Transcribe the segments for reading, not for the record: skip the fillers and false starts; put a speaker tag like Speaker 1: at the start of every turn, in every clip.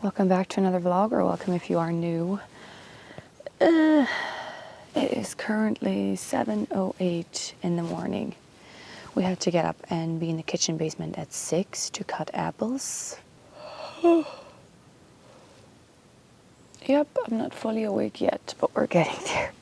Speaker 1: Welcome back to another vlog, or welcome if you are new. It is currently 7:08 in the morning. We had to get up and be in the kitchen basement at 6 to cut apples. Yep, I'm not fully awake yet, but we're getting there.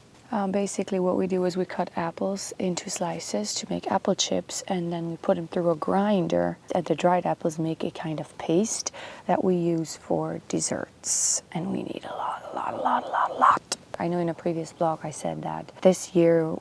Speaker 1: Basically what we do is we cut apples into slices to make apple chips, and then we put them through a grinder, and the dried apples make a kind of paste that we use for desserts. And we need a lot. I know in a previous vlog I said that this year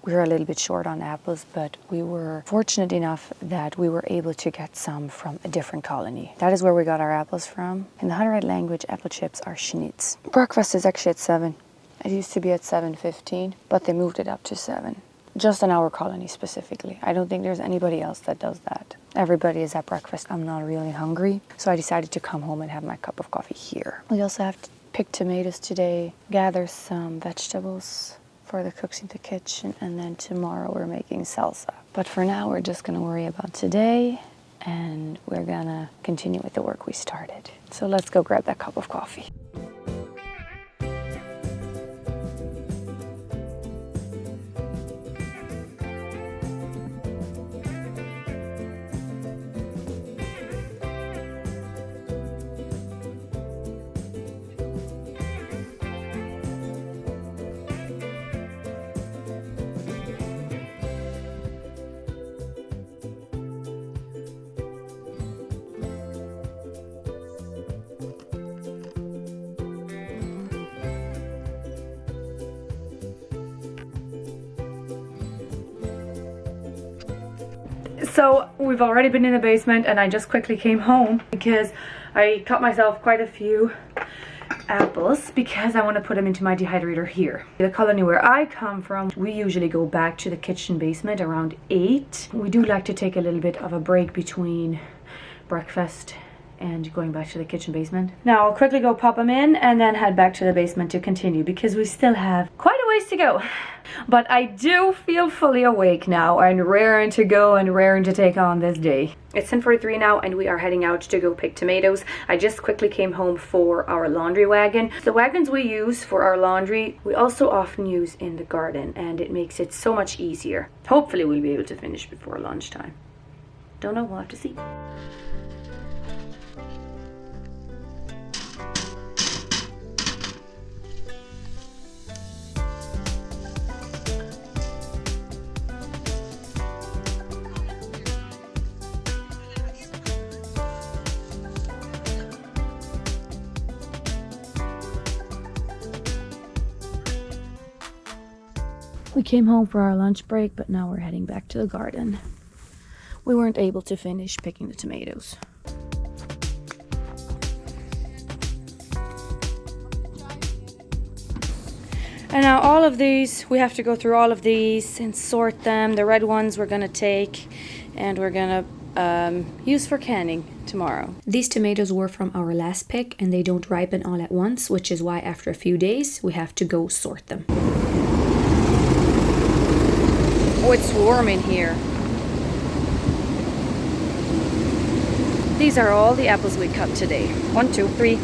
Speaker 1: we were a little bit short on apples, but we were fortunate enough that we were able to get some from a different colony. That is where we got our apples from. In the Hutterite language, apple chips are schnitz. Breakfast is actually at 7. It used to be at 7:15, but they moved it up to 7. Just in our colony specifically. I don't think there's anybody else that does that. Everybody is at breakfast. I'm not really hungry, so I decided to come home and have my cup of coffee here. We also have to pick tomatoes today, gather some vegetables for the cooks in the kitchen, and then tomorrow we're making salsa. But for now, we're just gonna worry about today, and we're gonna continue with the work we started. So let's go grab that cup of coffee. So we've already been in the basement, and I just quickly came home because I cut myself quite a few apples because I want to put them into my dehydrator here. The colony where I come from, we usually go back to the kitchen basement around 8. We do like to take a little bit of a break between breakfast and going back to the kitchen basement. Now I'll quickly go pop them in and then head back to the basement to continue because we still have quite a ways to go. But I do feel fully awake now and raring to go and raring to take on this day. It's 10:43 now, and we are heading out to go pick tomatoes. I just quickly came home for our laundry wagon. The wagons we use for our laundry, we also often use in the garden, and it makes it so much easier. Hopefully we'll be able to finish before lunchtime. Don't know, we'll have to see. We came home for our lunch break, but now we're heading back to the garden. We weren't able to finish picking the tomatoes. And now all of these, we have to go through all of these and sort them. The red ones we're gonna take and we're gonna use for canning tomorrow. These tomatoes were from our last pick, and they don't ripen all at once, which is why after a few days we have to go sort them. Oh, it's warm in here. These are all the apples we cut today. 1, 2, 3,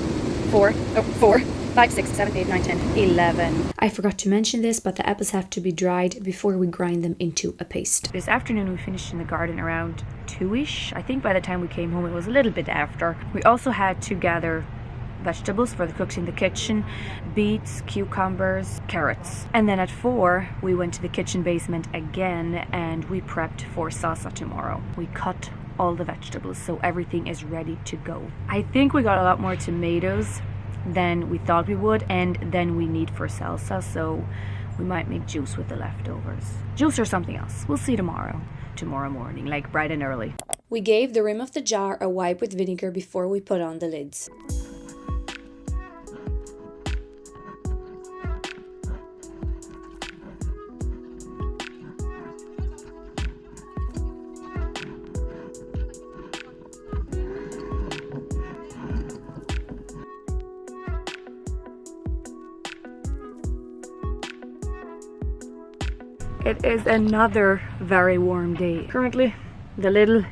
Speaker 1: 4, 5, 6, 7, 8, 9, 10, 11. I forgot to mention this, but the apples have to be dried before we grind them into a paste. This afternoon we finished in the garden around 2ish. I think by the time we came home it was a little bit after. We also had to gather vegetables for the cooks in the kitchen, beets, cucumbers, carrots. And then at 4 we went to the kitchen basement again, and we prepped for salsa tomorrow. We cut all the vegetables so everything is ready to go. I think we got a lot more tomatoes than we thought we would, and then we need for salsa, so we might make juice with the leftovers. Juice or something else. We'll see tomorrow morning, like bright and early. We gave the rim of the jar a wipe with vinegar before we put on the lids. It is another very warm day. Currently, the little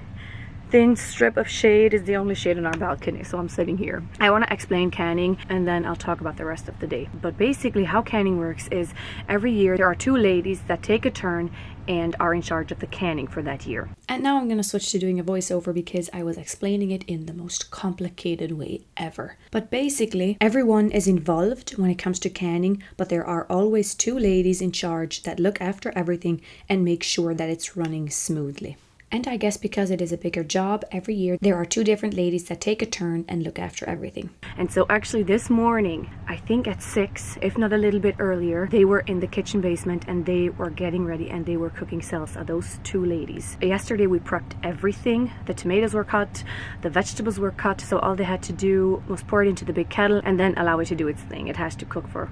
Speaker 1: thin strip of shade is the only shade on our balcony, so I'm sitting here. I want to explain canning and then I'll talk about the rest of the day. But basically how canning works is every year there are two ladies that take a turn and are in charge of the canning for that year. And now I'm going to switch to doing a voiceover because I was explaining it in the most complicated way ever. But basically, everyone is involved when it comes to canning, but there are always two ladies in charge that look after everything and make sure that it's running smoothly. And I guess because it is a bigger job, every year there are two different ladies that take a turn and look after everything. And so actually this morning, I think at 6, if not a little bit earlier, they were in the kitchen basement and they were getting ready and they were cooking salsa, those two ladies. Yesterday we prepped everything. The tomatoes were cut, the vegetables were cut, so all they had to do was pour it into the big kettle and then allow it to do its thing. It has to cook for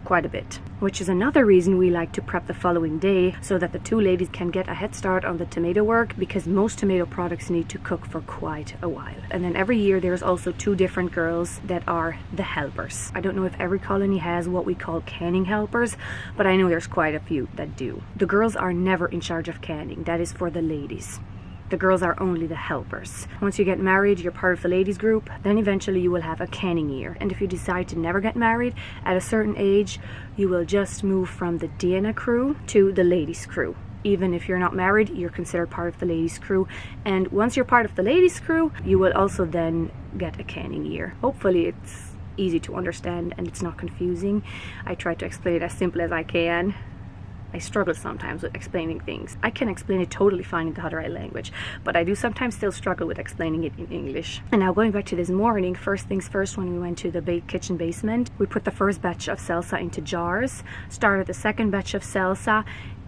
Speaker 1: quite a bit, which is another reason we like to prep the following day so that the two ladies can get a head start on the tomato work, because most tomato products need to cook for quite a while. And then every year there's also two different girls that are the helpers. I don't know if every colony has what we call canning helpers, but I know there's quite a few that do. The girls are never in charge of canning. That is for the ladies. The girls are only the helpers. Once you get married, you're part of the ladies group, then eventually you will have a canning year. And if you decide to never get married, at a certain age, you will just move from the Diana crew to the ladies crew. Even if you're not married, you're considered part of the ladies crew. And once you're part of the ladies crew, you will also then get a canning year. Hopefully it's easy to understand and it's not confusing. I try to explain it as simple as I can. I struggle sometimes with explaining things. I can explain it totally fine in the other language, but I do sometimes still struggle with explaining it in English. And now going back to this morning, first things first, when we went to the kitchen basement, we put the first batch of salsa into jars, started the second batch of salsa,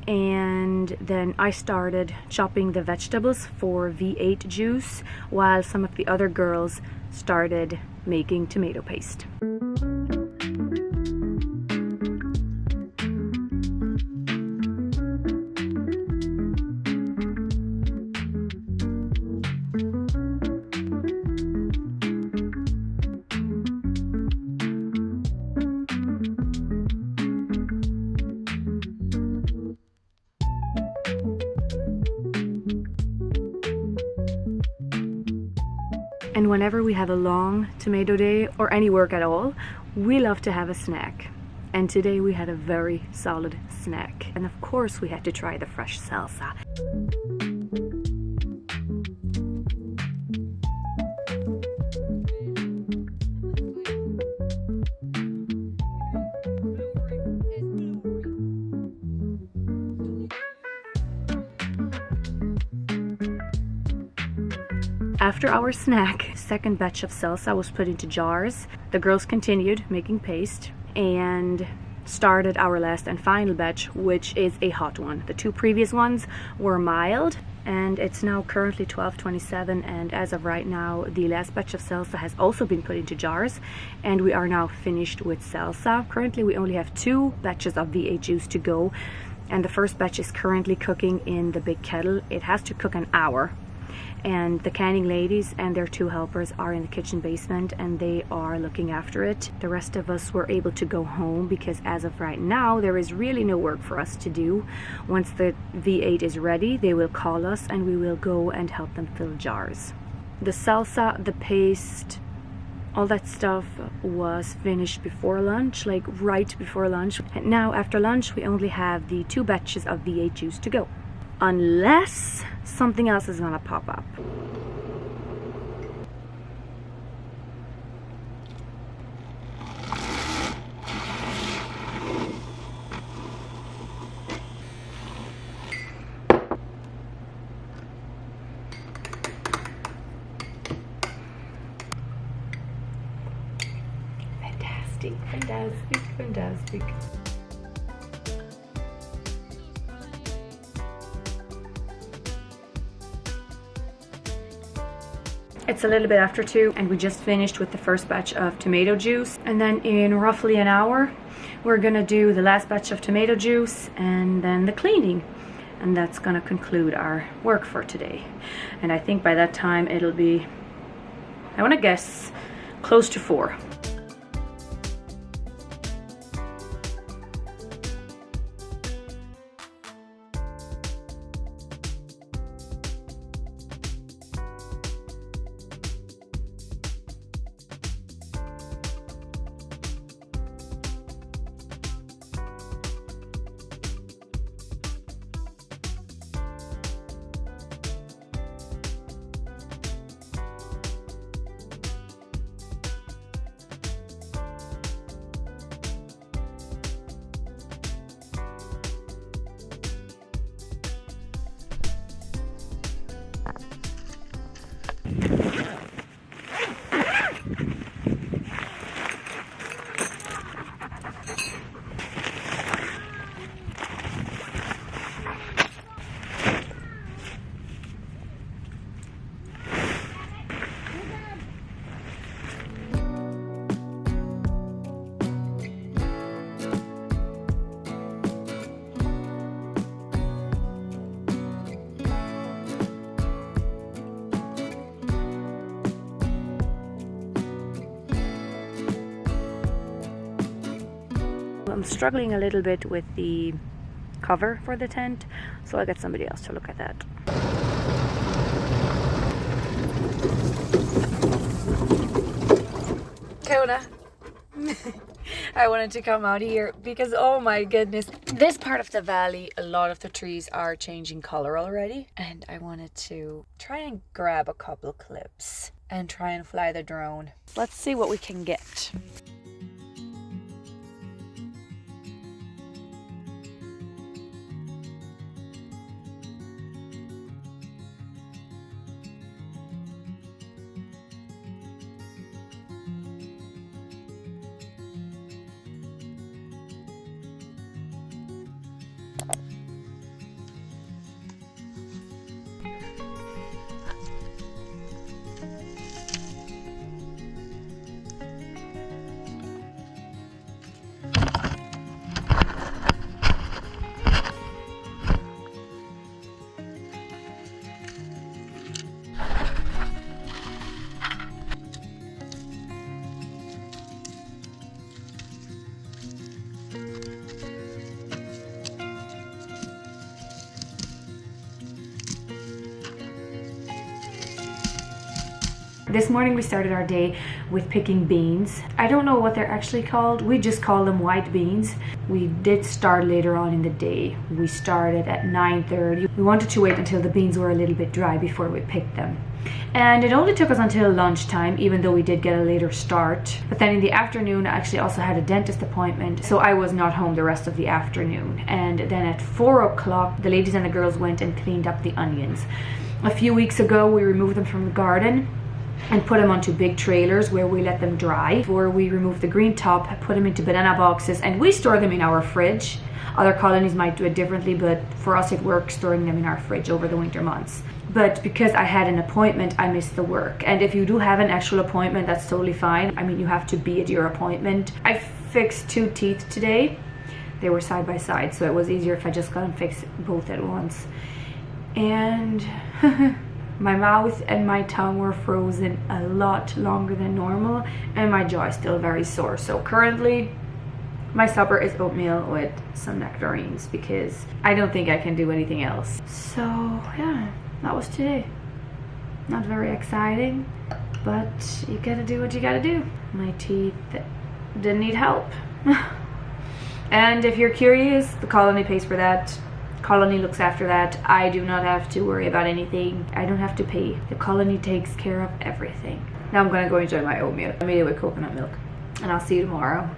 Speaker 1: and then I started chopping the vegetables for V8 juice, while some of the other girls started making tomato paste. And whenever we have a long tomato day or any work at all, we love to have a snack. And today we had a very solid snack. And of course we had to try the fresh salsa. After our snack, second batch of salsa was put into jars. The girls continued making paste and started our last and final batch, which is a hot one. The two previous ones were mild, and it's now currently 12:27, and as of right now the last batch of salsa has also been put into jars and we are now finished with salsa. Currently we only have 2 batches of V8 juice to go, and the first batch is currently cooking in the big kettle. It has to cook an hour. And the canning ladies and their 2 helpers are in the kitchen basement and they are looking after it. The rest of us were able to go home because as of right now there is really no work for us to do. Once the V8 is ready, they will call us and we will go and help them fill jars. The salsa, the paste, all that stuff was finished before lunch, like right before lunch. And now after lunch we only have the 2 batches of V8 juice to go. Unless something else is gonna pop up. Fantastic, fantastic, fantastic. It's a little bit after 2 and we just finished with the first batch of tomato juice, and then in roughly an hour we're gonna do the last batch of tomato juice and then the cleaning, and that's gonna conclude our work for today. And I think by that time it'll be, I want to guess, close to 4. I'm struggling a little bit with the cover for the tent, so I'll get somebody else to look at that. Kona. I wanted to come out here because, oh my goodness, this part of the valley, a lot of the trees are changing color already, and I wanted to try and grab a couple clips and try and fly the drone. Let's see what we can get. This morning we started our day with picking beans. I don't know what they're actually called. We just call them white beans. We did start later on in the day. We started at 9:30. We wanted to wait until the beans were a little bit dry before we picked them. And it only took us until lunchtime, even though we did get a later start. But then in the afternoon, I actually also had a dentist appointment, so I was not home the rest of the afternoon. And then at 4 o'clock, the ladies and the girls went and cleaned up the onions. A few weeks ago, we removed them from the garden and put them onto big trailers where we let them dry. Before we remove the green top, put them into banana boxes, and we store them in our fridge. Other colonies might do it differently, but for us it works storing them in our fridge over the winter months. But because I had an appointment, I missed the work. And if you do have an actual appointment, that's totally fine. I mean, you have to be at your appointment. I fixed 2 teeth today. They were side by side, so it was easier if I just got them fixed both at once. And my mouth and my tongue were frozen a lot longer than normal, and my jaw is still very sore. So currently, my supper is oatmeal with some nectarines because I don't think I can do anything else. So yeah, that was today. Not very exciting, but you gotta do what you gotta do. My teeth didn't need help. And if you're curious, the colony pays for that. Colony looks after that. I do not have to worry about anything. I don't have to pay. The colony takes care of everything. Now I'm gonna go enjoy my oatmeal. I made it with coconut milk. And I'll see you tomorrow.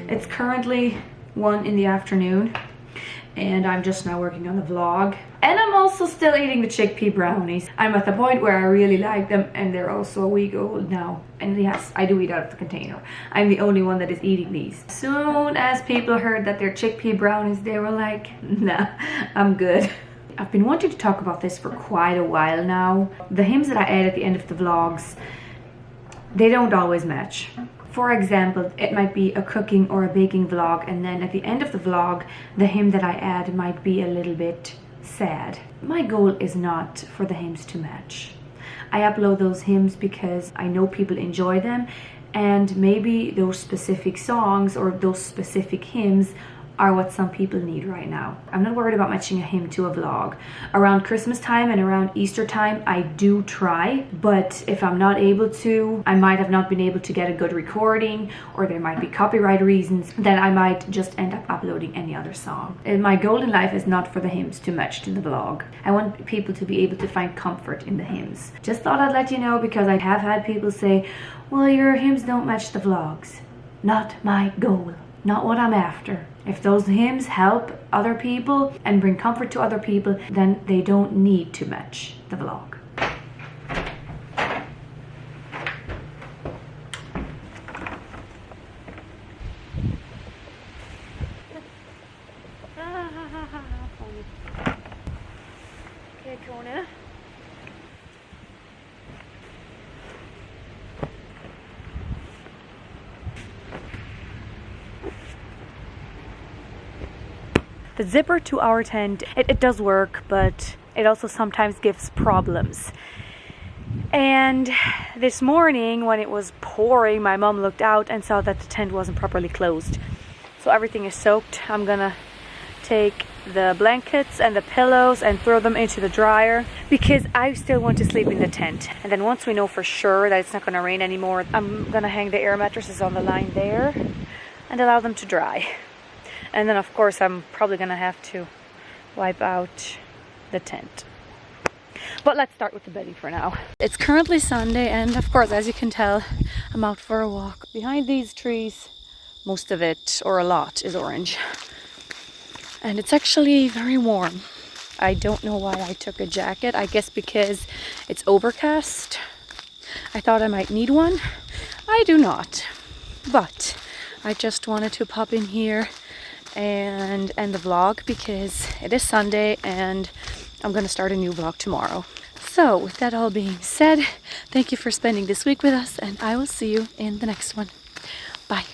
Speaker 1: It's currently 1 in the afternoon, and I'm just now working on the vlog. And I'm also still eating the chickpea brownies. I'm at the point where I really like them, and they're also a week old now. And yes, I do eat out of the container. I'm the only one that is eating these. Soon as people heard that they're chickpea brownies, they were like, nah, I'm good. I've been wanting to talk about this for quite a while now. The hymns that I add at the end of the vlogs, they don't always match. For example, it might be a cooking or a baking vlog, and then at the end of the vlog, the hymn that I add might be a little bit sad. My goal is not for the hymns to match. I upload those hymns because I know people enjoy them, and maybe those specific songs or those specific hymns are what some people need right now. I'm not worried about matching a hymn to a vlog. Around Christmas time and around Easter time, I do try, but if I'm not able to, I might have not been able to get a good recording, or there might be copyright reasons, then I might just end up uploading any other song. And my goal in life is not for the hymns to match to the vlog. I want people to be able to find comfort in the hymns. Just thought I'd let you know, because I have had people say, well, your hymns don't match the vlogs. Not my goal. Not what I'm after. If those hymns help other people and bring comfort to other people, then they don't need to match the vlog.
Speaker 2: The zipper to our tent, it does work, but it also sometimes gives problems. And this morning when it was pouring, my mom looked out and saw that the tent wasn't properly closed. So everything is soaked. I'm gonna take the blankets and the pillows and throw them into the dryer because I still want to sleep in the tent. And then once we know for sure that it's not gonna rain anymore, I'm gonna hang the air mattresses on the line there and allow them to dry. And then of course I'm probably gonna have to wipe out the tent. But let's start with the bedding for now. It's currently Sunday, and of course, as you can tell, I'm out for a walk. Behind these trees, most of it, or a lot, is orange. And it's actually very warm. I don't know why I took a jacket. I guess because it's overcast. I thought I might need one. I do not. But I just wanted to pop in here and end the vlog because it is Sunday and I'm gonna start a new vlog tomorrow. So with that all being said, thank you for spending this week with us, and I will see you in the next one. Bye.